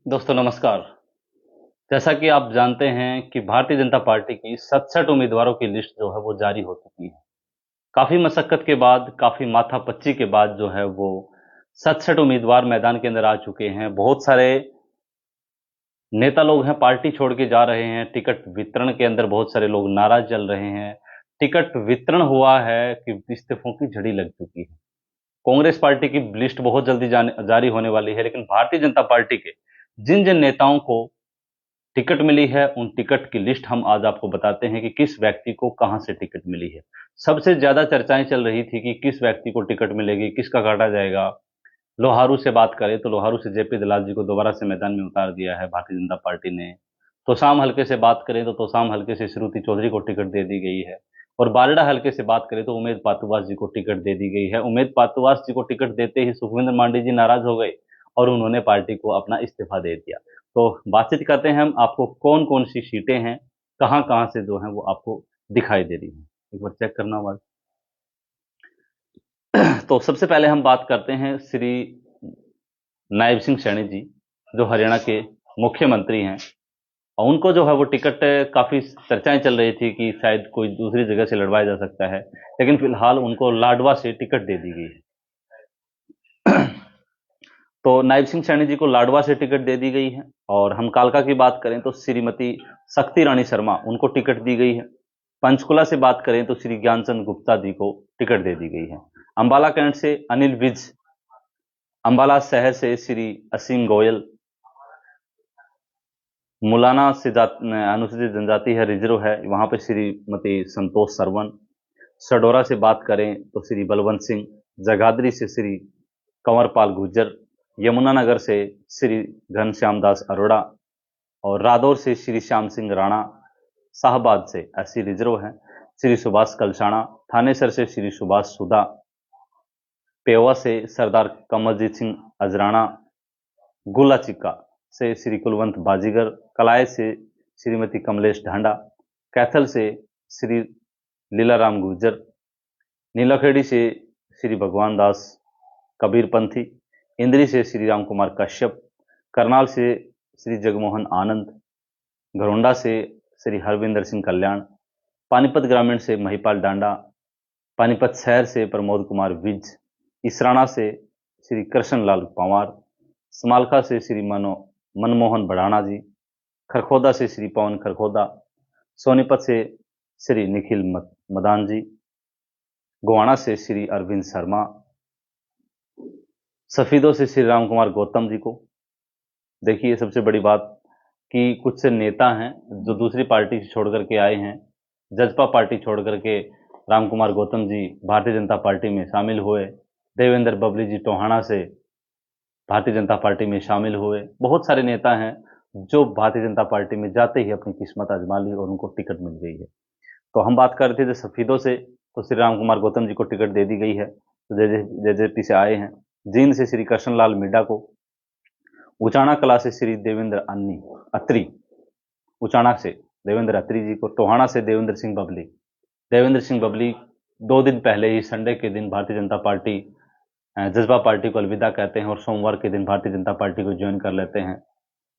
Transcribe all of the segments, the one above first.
दोस्तों नमस्कार। जैसा कि आप जानते हैं कि भारतीय जनता पार्टी की 67 उम्मीदवारों की लिस्ट जो है वो जारी हो चुकी है। काफ़ी मशक्कत के बाद, काफ़ी माथापच्ची के बाद जो है वो 67 उम्मीदवार मैदान के अंदर आ चुके हैं। बहुत सारे नेता लोग हैं पार्टी छोड़ के जा रहे हैं, टिकट वितरण के अंदर बहुत सारे लोग नाराज़ चल रहे हैं। टिकट वितरण हुआ है कि इस्तीफों की झड़ी लग चुकी है। कांग्रेस पार्टी की लिस्ट बहुत जल्दी जारी होने वाली है, लेकिन भारतीय जनता पार्टी के जिन-जिन नेताओं को टिकट मिली है, उन टिकट की लिस्ट हम आज आपको बताते हैं कि किस व्यक्ति को कहां से टिकट मिली है। सबसे ज्यादा चर्चाएं चल रही थी कि किस व्यक्ति को टिकट मिलेगी, किसका काटा जाएगा। लोहारू से बात करें तो लोहारू से जेपी दलाल जी को दोबारा से मैदान में उतार दिया है भारतीय जनता पार्टी ने। तोसाम हल्के से बात करें तो तोसाम हल्के से श्रुति चौधरी को टिकट दे दी गई है। और बारडा हल्के से बात करें तो उमेद पातुवास जी को टिकट दे दी गई है। उमेद पातुवास जी को टिकट देते ही सुखविंदर मांडी जी नाराज हो गए और उन्होंने पार्टी को अपना इस्तीफा दे दिया। तो बातचीत करते हैं हम, आपको कौन कौन सी सीटें हैं, कहाँ कहाँ से जो है वो आपको दिखाई दे रही हैं। एक बार चेक करना होगा। तो सबसे पहले हम बात करते हैं श्री नायब सिंह सैनी जी, जो हरियाणा के मुख्यमंत्री हैं। और उनको जो है वो टिकट, काफ़ी चर्चाएं चल रही थी कि शायद कोई दूसरी जगह से लड़वाया जा सकता है, लेकिन फिलहाल उनको लाडवा से टिकट दे दी गई है। तो नायब सिंह सैनी जी को लाडवा से टिकट दे दी गई है। और हम कालका की बात करें तो श्रीमती शक्ति रानी शर्मा, उनको टिकट दी गई है। पंचकुला से बात करें तो श्री ज्ञानचंद गुप्ता जी को टिकट दे दी गई है। अंबाला कैंट से अनिल विज, अंबाला शहर से श्री असीम गोयल, मुलाना से अनुसूचित जनजाति है, रिजर्व है, वहां पे श्रीमती संतोष सरवन। सडोरा से बात करें तो श्री बलवंत सिंह, जगाधरी से श्री कंवरपाल गुर्जर, यमुनानगर से श्री घनश्याम दास अरोड़ा, और रादौर से श्री श्याम सिंह राणा, शाहबाद से एससी रिजर्व है श्री सुभाष कलसाणा, थानेसर से श्री सुभाष सुधा, पेवा से सरदार कमलजीत सिंह अजराना, गुलाचिका से श्री कुलवंत बाजीगर, कलाय से श्रीमती कमलेश ढांडा, कैथल से श्री लीलाराम गुर्जर, नीलाखेड़ी से श्री भगवान दास कबीरपंथी, इंद्री से श्री राम कुमार कश्यप, करनाल से श्री जगमोहन आनंद, घरोंडा से श्री हरविंदर सिंह कल्याण, पानीपत ग्रामीण से महिपाल डांडा, पानीपत शहर से प्रमोद कुमार विज, इसराना से श्री कृष्णलाल पंवार, समालखा से श्री मनमोहन बढ़ाना जी, खरखोदा से श्री पवन खरखोदा, सोनीपत से श्री निखिल मदान जी, गोवाना से श्री अरविंद शर्मा, सफीदों से श्री राम कुमार गौतम जी को। देखिए सबसे बड़ी बात कि कुछ से नेता हैं जो दूसरी पार्टी से छोड़ करके आए हैं, जजपा पार्टी छोड़ करके राम कुमार गौतम जी भारतीय जनता पार्टी में शामिल हुए। देवेंद्र बबली जी टोहाना से भारतीय जनता पार्टी में शामिल हुए। बहुत सारे नेता हैं जो भारतीय जनता पार्टी में जाते ही अपनी किस्मत आजमा ली और उनको टिकट मिल गई है। तो हम बात कर रहे थे सफीदों से, तो श्री राम कुमार गौतम जी को टिकट दे दी गई है, तो जेजेपी से आए हैं। जींद से श्री कृष्णलाल मिड्डा को, उचाना कला से श्री देवेंद्र अत्री, उचाना से देवेंद्र अत्री जी को, टोहाना से देवेंद्र सिंह बबली 2 दिन पहले ही संडे के दिन भारतीय जनता पार्टी, जज्बा पार्टी को अलविदा कहते हैं और सोमवार के दिन भारतीय जनता पार्टी को ज्वाइन कर लेते हैं।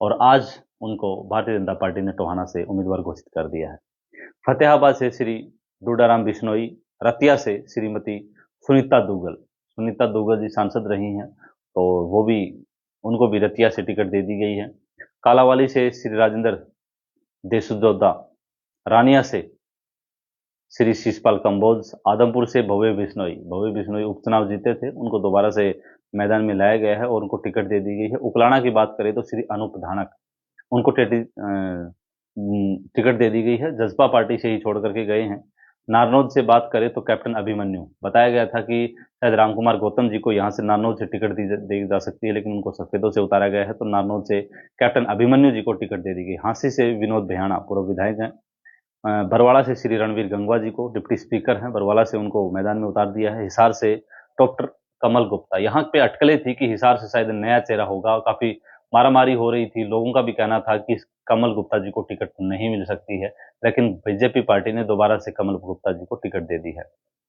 और आज उनको भारतीय जनता पार्टी ने टोहाना से उम्मीदवार घोषित कर दिया है। फतेहाबाद से श्री डूडाराम बिश्नोई, रतिया से श्रीमती सुनीता दुग्गल जी सांसद रही हैं, तो वो भी, उनको भी रतिया से टिकट दे दी गई है। कालावाली से श्री राजेंद्र देशुजोधा, रानिया से श्री शिषपाल कंबोज, आदमपुर से भव्य बिश्नोई उपचुनाव जीते थे, उनको दोबारा से मैदान में लाया गया है और उनको टिकट दे दी गई है। उकलाना की बात करें तो श्री अनूप धानक, उनको टिकट दे दी गई है, जजपा पार्टी से ही छोड़ करके गए हैं। नारनौल से बात करें तो कैप्टन अभिमन्यु, बताया गया था कि शायद रामकुमार गौतम जी को यहाँ से नारनौल से टिकट दी जा सकती है, लेकिन उनको सफेदों से उतारा गया है, तो नारनौल से कैप्टन अभिमन्यु जी को टिकट दे दी गई। हांसी से विनोद बेहाना, पूर्व विधायक हैं। बरवाला से श्री रणवीर गंगवा जी को, डिप्टी स्पीकर हैं, बरवाला से उनको मैदान में उतार दिया है। हिसार से डॉक्टर कमल गुप्ता, यहाँ पे अटकलें थी कि हिसार से शायद नया चेहरा होगा, काफी मारामारी हो रही थी, लोगों का भी कहना था कि कमल गुप्ता जी को टिकट नहीं मिल सकती है, लेकिन बीजेपी पार्टी ने दोबारा से कमल गुप्ता जी को टिकट दे दी है।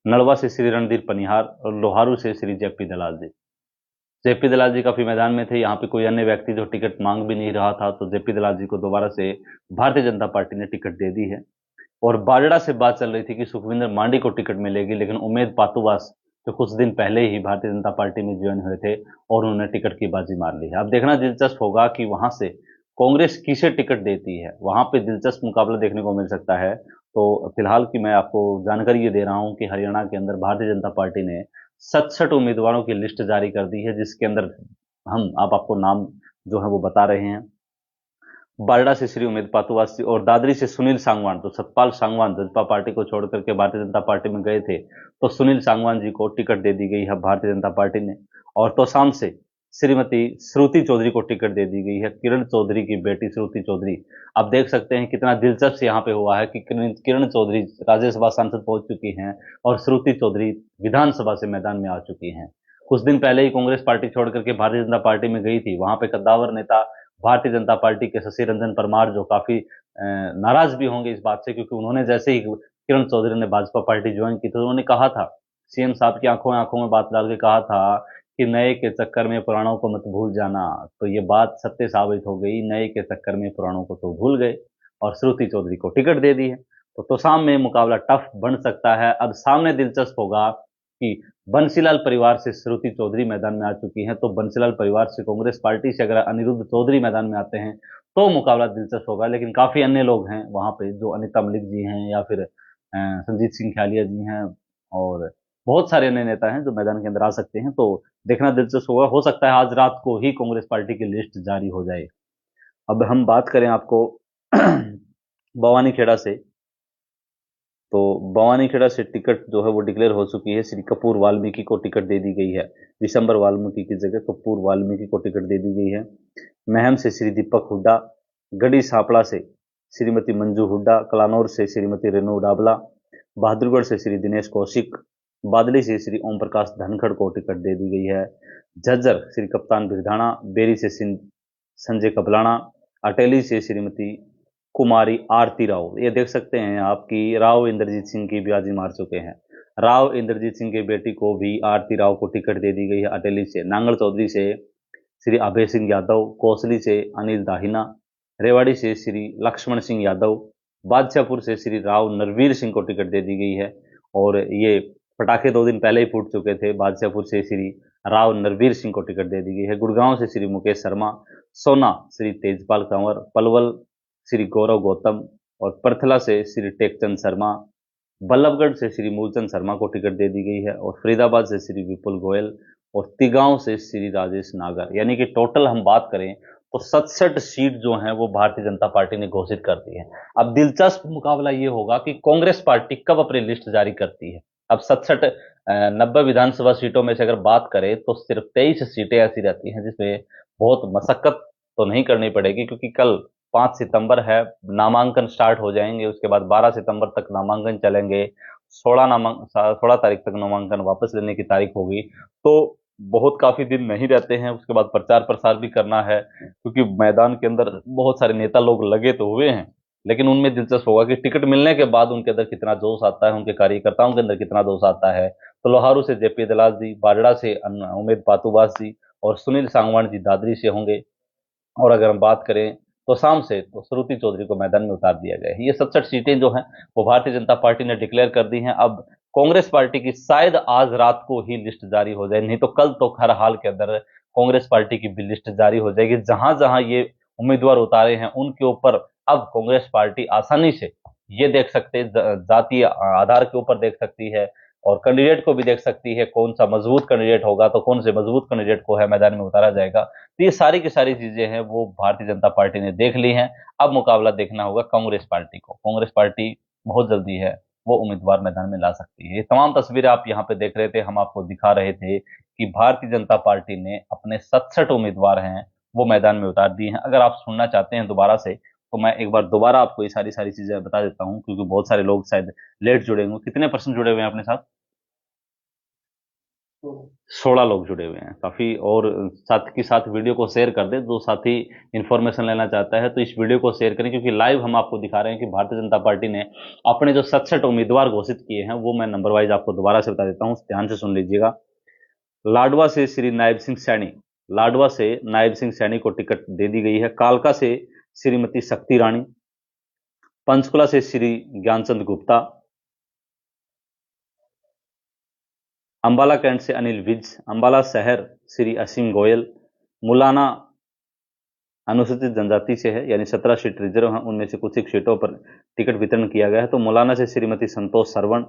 नलवा से श्री रणधीर पनिहार और लोहारू से श्री जेपी दलाल जी। जेपी दलाल जी काफी मैदान में थे, यहाँ पे कोई अन्य व्यक्ति जो टिकट मांग भी नहीं रहा था, तो जेपी दलाल जी को दोबारा से भारतीय जनता पार्टी ने टिकट दे दी है। और बाजड़ा से बात चल रही थी कि सुखविंदर मांडी को टिकट मिलेगी, लेकिन उमेद पातुवास जो कुछ दिन पहले ही भारतीय जनता पार्टी में ज्वाइन हुए थे और उन्होंने टिकट की बाजी मार ली है। अब देखना दिलचस्प होगा कि वहां से कांग्रेस किसे टिकट देती है, वहां पे दिलचस्प मुकाबला देखने को मिल सकता है। तो फिलहाल की मैं आपको जानकारी ये दे रहा हूं कि हरियाणा के अंदर भारतीय जनता पार्टी ने 67 उम्मीदवारों की लिस्ट जारी कर दी है, जिसके अंदर हम आप आपको नाम जो है वो बता रहे हैं। बारडा से श्री उमेद पातुवासी और दादरी से सुनील सांगवान, तो सतपाल सांगवान जजपा पार्टी को छोड़ करके भारतीय जनता पार्टी में गए थे, तो सुनील सांगवान जी को टिकट दे दी गई है भारतीय जनता पार्टी ने। और तोसाम से श्रीमती श्रुति चौधरी को टिकट दे दी गई है, किरण चौधरी की बेटी श्रुति चौधरी। आप देख सकते हैं कितना दिलचस्प यहाँ पे हुआ है कि किरण चौधरी राज्यसभा सांसद पहुंच चुकी हैं और श्रुति चौधरी विधानसभा से मैदान में आ चुकी हैं। कुछ दिन पहले ही कांग्रेस पार्टी छोड़ करके भारतीय जनता पार्टी में गई थी, वहां पे कद्दावर नेता भारतीय जनता पार्टी के शशि रंजन परमार जो काफी नाराज भी होंगे इस बात से, क्योंकि उन्होंने जैसे ही किरण चौधरी ने भाजपा पार्टी ज्वाइन की तो उन्होंने कहा था, सीएम साहब की आंखों में बात डाल के कहा था कि नए के चक्कर में पुराणों को मत भूल जाना। तो ये बात सत्य साबित हो गई, नए के चक्कर में पुराणों को तो भूल गए और श्रुति चौधरी को टिकट दे दी है। तो तोसाम में मुकाबला टफ बन सकता है। अब सामने दिलचस्प होगा कि बंसीलाल परिवार से श्रुति चौधरी मैदान में आ चुकी हैं, तो बंसीलाल परिवार से कांग्रेस पार्टी से अगर अनिरुद्ध चौधरी मैदान में आते हैं तो मुकाबला दिलचस्प होगा। लेकिन काफी अन्य लोग हैं वहां पे, जो अनिता मलिक जी हैं या फिर संजीत सिंह ख्यालिया जी हैं और बहुत सारे अन्य नेता हैं जो मैदान के अंदर आ सकते हैं। तो देखना दिलचस्प होगा, हो सकता है आज रात को ही कांग्रेस पार्टी की लिस्ट जारी हो जाए। अब हम बात करें आपको भवानी खेड़ा से, तो भवानी खेड़ा से टिकट जो है वो डिक्लेयर हो चुकी है। श्री कपूर वाल्मीकि को टिकट दे दी गई है, विशंबर वाल्मीकि की जगह कपूर वाल्मीकि को टिकट दे दी गई है। महम से श्री दीपक हुड्डा, गढ़ी सांपला से श्रीमती मंजू हुड्डा, कलानौर से श्रीमती रेणु डाबला, बहादुरगढ़ से श्री दिनेश कौशिक, बादली से श्री ओम प्रकाश धनखड़ को टिकट दे दी गई है। झज्जर श्री कप्तान बिरधाना, बेरी से संजय कबलाना, अटेली से श्रीमती कुमारी आरती राव। ये देख सकते हैं आपकी राव इंद्रजीत सिंह की ब्याजी मार चुके हैं। राव इंद्रजीत सिंह की बेटी को भी आरती राव को टिकट दे दी गई है अटेली से। नांगल चौधरी से श्री अभय सिंह यादव, कोसली से अनिल दाहिना, रेवाड़ी से श्री लक्ष्मण सिंह यादव, बादशाहपुर से श्री राव नरवीर सिंह को टिकट दे दी गई है। और ये पटाखे 2 दिन पहले ही फूट चुके थे। बादशाहपुर से श्री राव नरवीर सिंह को टिकट दे दी गई है। गुड़गांव से श्री मुकेश शर्मा, सोना श्री तेजपाल कंवर, पलवल श्री गौरव गौतम और परथला से श्री टेकचंद शर्मा, बल्लभगढ़ से श्री मूलचंद शर्मा को टिकट दे दी गई है और फरीदाबाद से श्री विपुल गोयल और तिगांव से श्री राजेश नागर। यानी कि टोटल हम बात करें तो 67 सीट जो हैं वो भारतीय जनता पार्टी ने घोषित कर दी है। अब दिलचस्प मुकाबला ये होगा कि कांग्रेस पार्टी कब अपनी लिस्ट जारी करती है। अब 67 90 विधानसभा सीटों में से अगर बात करें तो सिर्फ 23 सीटें ऐसी रहती हैं जिसमें बहुत मशक्कत तो नहीं करनी पड़ेगी, क्योंकि कल 5 सितंबर है, नामांकन स्टार्ट हो जाएंगे। उसके बाद 12 सितंबर तक नामांकन चलेंगे, 16 तारीख तक नामांकन वापस लेने की तारीख होगी। तो बहुत काफी दिन नहीं रहते हैं। उसके बाद प्रचार प्रसार भी करना है, क्योंकि मैदान के अंदर बहुत सारे नेता लोग लगे तो हुए हैं, लेकिन उनमें दिलचस्प होगा कि टिकट मिलने के बाद उनके अंदर कितना जोश आता है, उनके कार्यकर्ताओं के अंदर कितना जोश आता है। तो लोहारू से जेपी दलाल जी, बाजड़ा से उमेद पातुवास जी और सुनील सांगवान जी दादरी से होंगे। और अगर हम बात करें तो शाम से तो श्रुति चौधरी को मैदान में उतार दिया गया है। ये 67 सीटें जो हैं वो भारतीय जनता पार्टी ने डिक्लेयर कर दी हैं। अब कांग्रेस पार्टी की शायद आज रात को ही लिस्ट जारी हो जाए, नहीं तो कल तो हर हाल के अंदर कांग्रेस पार्टी की भी लिस्ट जारी हो जाएगी। जहां जहां ये उम्मीदवार उतारे हैं उनके ऊपर अब कांग्रेस पार्टी आसानी से ये देख सकते जातीय आधार के ऊपर देख सकती है और कैंडिडेट को भी देख सकती है, कौन सा मजबूत कैंडिडेट होगा तो कौन से मजबूत कैंडिडेट को है मैदान में उतारा जाएगा। तो ये सारी की सारी चीजें हैं वो भारतीय जनता पार्टी ने देख ली हैं। अब मुकाबला देखना होगा कांग्रेस पार्टी को। कांग्रेस पार्टी बहुत जल्दी है वो उम्मीदवार मैदान में ला सकती है। ये तमाम तस्वीरें आप यहाँ पे देख रहे थे, हम आपको दिखा रहे थे कि भारतीय जनता पार्टी ने अपने 67 उम्मीदवार हैं वो मैदान में उतार दिए हैं। अगर आप सुनना चाहते हैं दोबारा से तो मैं एक बार दोबारा आपको ये सारी सारी चीजें बता देता हूँ, क्योंकि बहुत सारे लोग शायद लेट जुड़े होंगे। कितने परसेंट जुड़े हुए हैं अपने साथ? 16 लोग जुड़े हुए हैं काफी। और साथ के साथ वीडियो को शेयर कर दे, जो साथी इंफॉर्मेशन लेना चाहता है तो इस वीडियो को शेयर करें, क्योंकि लाइव हम आपको दिखा रहे हैं कि भारतीय जनता पार्टी ने अपने जो 67 उम्मीदवार घोषित किए हैं वो मैं नंबर वाइज आपको दोबारा से बता देता हूँ, ध्यान से सुन लीजिएगा। लाडवा से श्री नायब सिंह सैनी, लाडवा से नायब सिंह सैनी को टिकट दे दी गई है। कालका से श्रीमती शक्ति रानी, पंचकुला से श्री ज्ञानचंद गुप्ता, अंबाला कैंट से अनिल विज, अंबाला शहर श्री असीम गोयल, मुलाना अनुसूचित जनजाति से है, यानी 17 सीट रिजर्व हैं, उनमें से कुछ एक सीटों पर टिकट वितरण किया गया है। तो मुलाना से श्रीमती संतोष सरवण,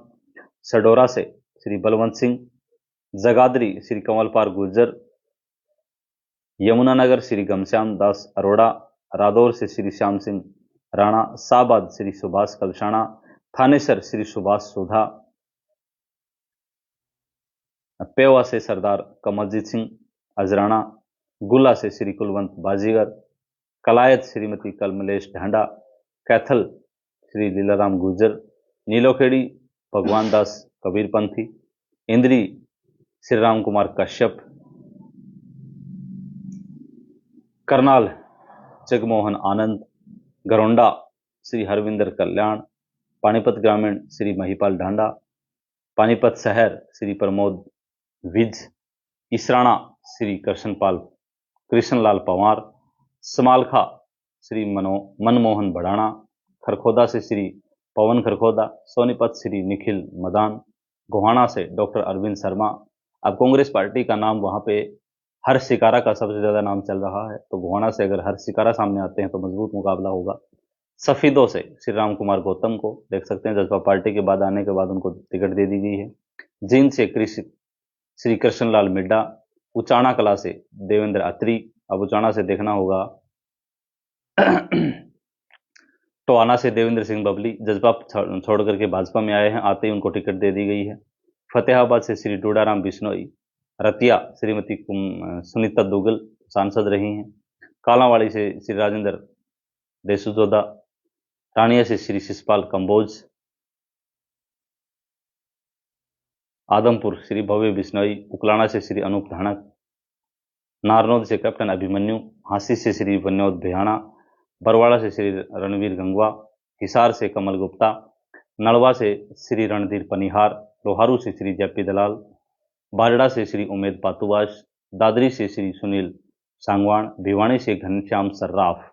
सडोरा से श्री बलवंत सिंह, जगाधरी श्री कंवलपाल गुर्जर, यमुनानगर श्री घनश्याम दास अरोड़ा, रादौर से श्री श्याम सिंह राणा, शाहबाद श्री सुभाष कलसाणा, थानेसर श्री सुभाष सोधा, पेवा से सरदार कमलजीत सिंह अजराना, गुला से श्री कुलवंत बाजीगर, कलायत श्रीमती कमलेश ढांडा, कैथल श्री लीलाराम गुर्जर, नीलोखेड़ी भगवान दास कबीरपंथी, इंद्री श्री राम कुमार कश्यप, करनाल जगमोहन आनंद, गरोंडा श्री हरविंदर कल्याण, पानीपत ग्रामीण श्री महिपाल ढांडा, पानीपत शहर श्री प्रमोद विज, इसराना श्री कृष्णलाल पवार, समालखा श्री मनमोहन बड़ाना, खरखोदा से श्री पवन खरखोदा, सोनीपत श्री निखिल मदान, गोहाना से डॉक्टर अरविंद शर्मा। अब कांग्रेस पार्टी का नाम वहां पे हर शिकारा का सबसे ज्यादा नाम चल रहा है, तो गोहाना से अगर हर शिकारा सामने आते हैं तो मजबूत मुकाबला होगा। सफीदों से श्री राम कुमार गौतम को देख सकते हैं, जसपा पार्टी के बाद आने के बाद उनको टिकट दे दी गई है। जींद से श्री कृष्णलाल मिड्डा, उचाना कला से देवेंद्र अत्री, अब उचाना से देखना होगा टोआना से देवेंद्र सिंह बबली, जज्बा छोड़ करके भाजपा में आए हैं, आते ही उनको टिकट दे दी गई है। फतेहाबाद से श्री डोडाराम बिश्नोई, रतिया श्रीमती सुनीता दुगल सांसद रही हैं, कालावाड़ी से श्री राजेंद्र देसुजोदा, रानिया से श्री शिषपाल कंबोज, आदमपुर श्री भव्य बिश्नोई, उकलाना से श्री अनूप धानक, नारनौद से कैप्टन अभिमन्यु, हांसी से श्री वन्योद भियाणा, बरवाड़ा से श्री रणवीर गंगवा, हिसार से कमल गुप्ता, नलवा से श्री रणधीर पनिहार, लोहारू से श्री जेपी दलाल, बाजड़ा से श्री उमेद पातुवाश, दादरी से श्री सुनील सांगवान, भिवानी से घनश्याम सर्राफ।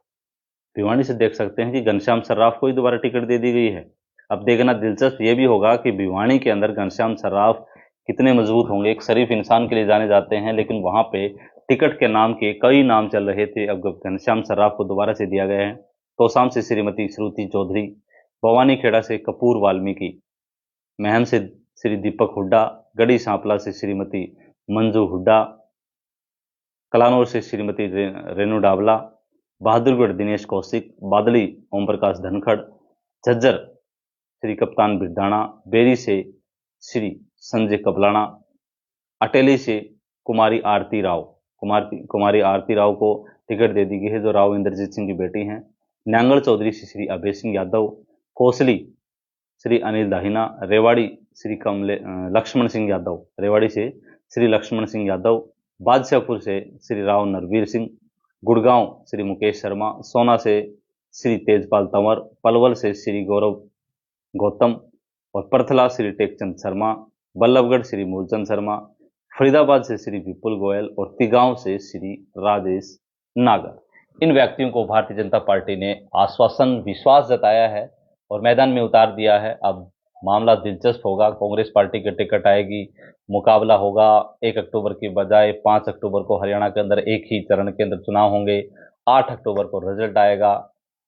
भिवानी से देख सकते हैं कि घनश्याम सर्राफ को ही दोबारा टिकट दे दी गई है। अब देखना दिलचस्प ये भी होगा कि भिवानी के अंदर घनश्याम सर्राफ कितने मजबूत होंगे। एक शरीफ इंसान के लिए जाने जाते हैं, लेकिन वहां पे टिकट के नाम के कई नाम चल रहे थे, अब घनश्याम सर्राफ को दोबारा से दिया गया है। तोसाम से श्रीमती श्रुति चौधरी, भवानी खेड़ा से कपूर वाल्मीकि, महम से श्री दीपक हुड्डा, गढ़ी सांपला से श्रीमती मंजू हुड्डा, कलानौर से श्रीमती रेणु डावला, बहादुरगढ़ दिनेश कौशिक, बादली ओम प्रकाश धनखड़, झज्जर श्री कप्तान बिरदाना, बेरी से श्री संजय कबलाना, अटेली से कुमारी आरती राव को टिकट दे दी गई है, जो राव इंद्रजीत सिंह की बेटी हैं। न्यांगल चौधरी से श्री अभय सिंह यादव, कोसली श्री अनिल दाहिना, रेवाड़ी श्री लक्ष्मण सिंह यादव, रेवाड़ी से श्री लक्ष्मण सिंह यादव, बादशाहपुर से श्री राव नरवीर सिंह, गुड़गांव श्री मुकेश शर्मा, सोना से श्री तेजपाल तंवर, पलवल से श्री गौरव गौतम और परथला श्री टेकचंद शर्मा, बल्लभगढ़ श्री मूलचंद शर्मा, फरीदाबाद से श्री विपुल गोयल और तिगांव से श्री राजेश नागर। इन व्यक्तियों को भारतीय जनता पार्टी ने आश्वासन विश्वास जताया है और मैदान में उतार दिया है। अब मामला दिलचस्प होगा, कांग्रेस पार्टी की टिकट आएगी, मुकाबला होगा। 1 अक्टूबर की बजाय 5 अक्टूबर को हरियाणा के अंदर एक ही चरण के अंदर चुनाव होंगे, 8 अक्टूबर को रिजल्ट आएगा।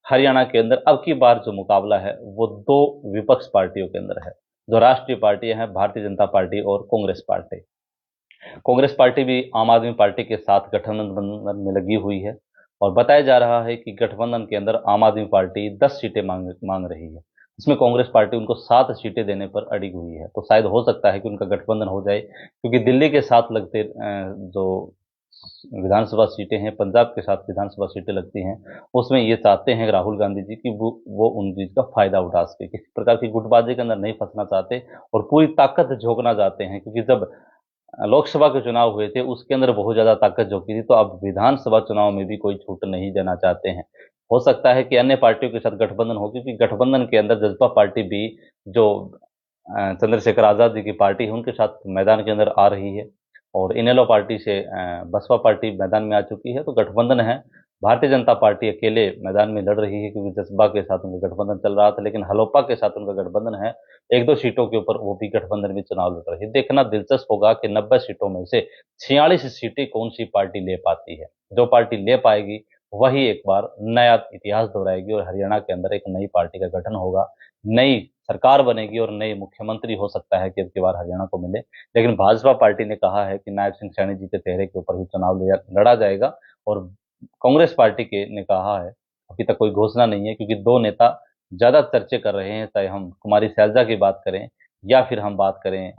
हरियाणा के अंदर अब की बार जो मुकाबला है वो 2 विपक्ष पार्टियों के अंदर है, जो राष्ट्रीय पार्टियां हैं, भारतीय जनता पार्टी और कांग्रेस पार्टी। कांग्रेस पार्टी भी आम आदमी पार्टी के साथ गठबंधन में लगी हुई है और बताया जा रहा है कि गठबंधन के अंदर आम आदमी पार्टी 10 सीटें मांग रही है, इसमें कांग्रेस पार्टी उनको 7 सीटें देने पर अड़ी हुई है। तो शायद हो सकता है कि उनका गठबंधन हो जाए, क्योंकि दिल्ली के साथ लगते जो विधानसभा सीटें हैं, पंजाब के साथ विधानसभा सीटें लगती हैं, उसमें ये चाहते हैं राहुल गांधी जी कि वो उन चीज का फायदा उठा सके, किसी प्रकार की गुटबाजी के अंदर नहीं फंसना चाहते और पूरी ताकत झोंकना चाहते हैं। क्योंकि जब लोकसभा के चुनाव हुए थे उसके अंदर बहुत ज्यादा ताकत झोंकी थी, तो अब विधानसभा चुनाव में भी कोई छूट नहीं देना चाहते हैं। हो सकता है कि अन्य पार्टियों के साथ गठबंधन हो, क्योंकि गठबंधन के अंदर जसपा पार्टी भी जो चंद्रशेखर आजाद जी की पार्टी है उनके साथ मैदान के अंदर आ रही है और इनेलो पार्टी से बसपा पार्टी मैदान में आ चुकी है। तो गठबंधन है, भारतीय जनता पार्टी अकेले मैदान में लड़ रही है क्योंकि जसपा के साथ उनका गठबंधन चल रहा था, लेकिन हलोपा के साथ उनका गठबंधन है। एक दो सीटों के ऊपर वो भी गठबंधन में चुनाव लड़ रही है। देखना दिलचस्प होगा कि 90 सीटों में से 46 सीटें कौन सी पार्टी ले पाती है। जो पार्टी ले पाएगी वही एक बार नया इतिहास दोहराएगी और हरियाणा के अंदर एक नई पार्टी का गठन होगा, नई सरकार बनेगी और नए मुख्यमंत्री हो सकता है कि अब की बार हरियाणा को मिले। लेकिन भाजपा पार्टी ने कहा है कि नायब सिंह सैनी जी के चेहरे के ऊपर ही चुनाव लड़ा जाएगा। और कांग्रेस पार्टी के ने कहा है, अभी तक कोई घोषणा नहीं है क्योंकि दो नेता ज्यादा चर्चे कर रहे हैं, चाहे हम कुमारी सैलजा की बात करें या फिर हम बात करें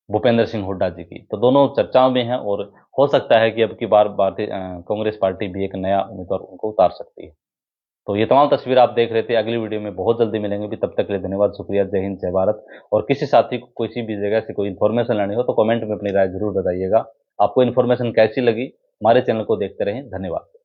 भूपेंद्र सिंह हुड्डा जी की, तो दोनों चर्चाओं में हैं और हो सकता है कि अब की बार भारतीय कांग्रेस पार्टी भी एक नया उम्मीदवार उनको उतार सकती है। तो ये तमाम तस्वीर आप देख रहे थे। अगली वीडियो में बहुत जल्दी मिलेंगे भी, तब तक के लिए धन्यवाद, शुक्रिया, जय हिंद, जय भारत। और किसी साथी को किसी भी जगह से कोई इन्फॉर्मेशन लेनी हो तो कमेंट में अपनी राय जरूर बताइएगा। आपको इन्फॉर्मेशन कैसी लगी, हमारे चैनल को देखते रहें, धन्यवाद।